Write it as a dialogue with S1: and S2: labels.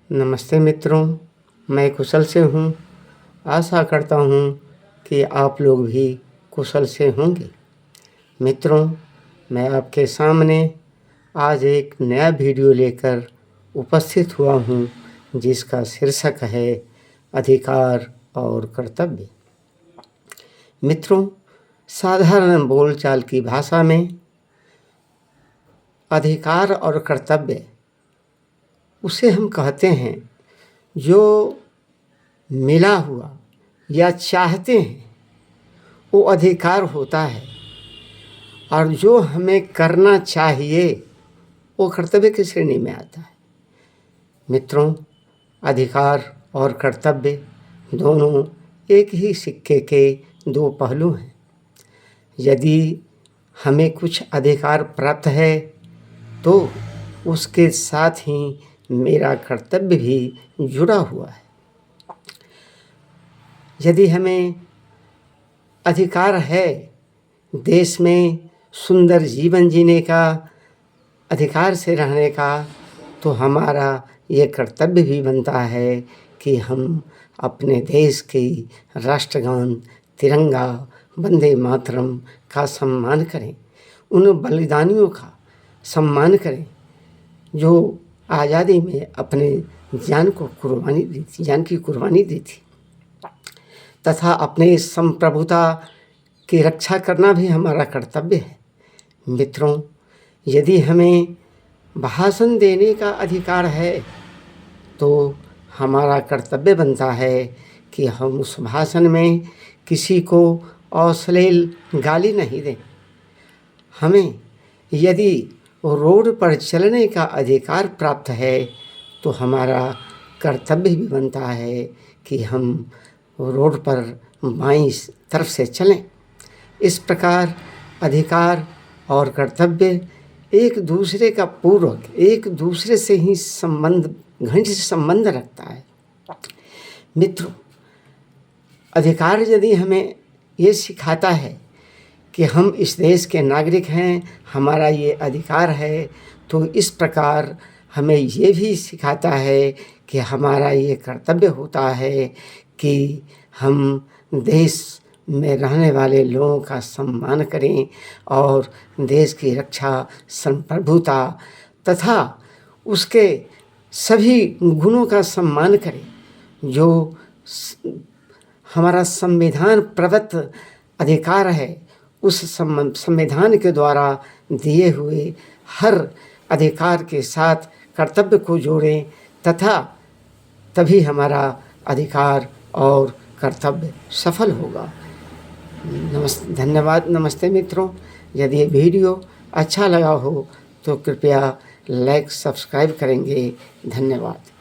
S1: नमस्ते मित्रों, मैं कुशल से हूँ। आशा करता हूँ कि आप लोग भी कुशल से होंगे। मित्रों, मैं आपके सामने आज एक नया वीडियो लेकर उपस्थित हुआ हूँ, जिसका शीर्षक है अधिकार और कर्तव्य। मित्रों, साधारण बोलचाल की भाषा में अधिकार और कर्तव्य उसे हम कहते हैं जो मिला हुआ या चाहते हैं वो अधिकार होता है, और जो हमें करना चाहिए वो कर्तव्य की श्रेणी में आता है। मित्रों, अधिकार और कर्तव्य दोनों एक ही सिक्के के दो पहलू हैं। यदि हमें कुछ अधिकार प्राप्त है तो उसके साथ ही मेरा कर्तव्य भी जुड़ा हुआ है। यदि हमें अधिकार है देश में सुंदर जीवन जीने का, अधिकार से रहने का, तो हमारा ये कर्तव्य भी बनता है कि हम अपने देश के राष्ट्रगान तिरंगा वंदे मातरम का सम्मान करें, उन बलिदानियों का सम्मान करें जो आज़ादी में अपने जान की कुर्बानी दी थी, तथा अपने संप्रभुता की रक्षा करना भी हमारा कर्तव्य है। मित्रों, यदि हमें भाषण देने का अधिकार है तो हमारा कर्तव्य बनता है कि हम उस भाषण में किसी को अश्लील गाली नहीं दें। हमें यदि रोड पर चलने का अधिकार प्राप्त है तो हमारा कर्तव्य भी बनता है कि हम रोड पर बाईं तरफ से चलें। इस प्रकार अधिकार और कर्तव्य एक दूसरे का पूरक, एक दूसरे से ही घनिष्ठ संबंध रखता है। मित्रों, अधिकार यदि हमें ये सिखाता है कि हम इस देश के नागरिक हैं, हमारा ये अधिकार है, तो इस प्रकार हमें ये भी सिखाता है कि हमारा ये कर्तव्य होता है कि हम देश में रहने वाले लोगों का सम्मान करें और देश की रक्षा, संप्रभुता तथा उसके सभी गुणों का सम्मान करें जो हमारा संविधान प्रदत्त अधिकार है। उस संविधान के द्वारा दिए हुए हर अधिकार के साथ कर्तव्य को जोड़ें तथा तभी हमारा अधिकार और कर्तव्य सफल होगा। धन्यवाद। नमस्ते मित्रों, यदि ये वीडियो अच्छा लगा हो तो कृपया लाइक सब्सक्राइब करेंगे। धन्यवाद।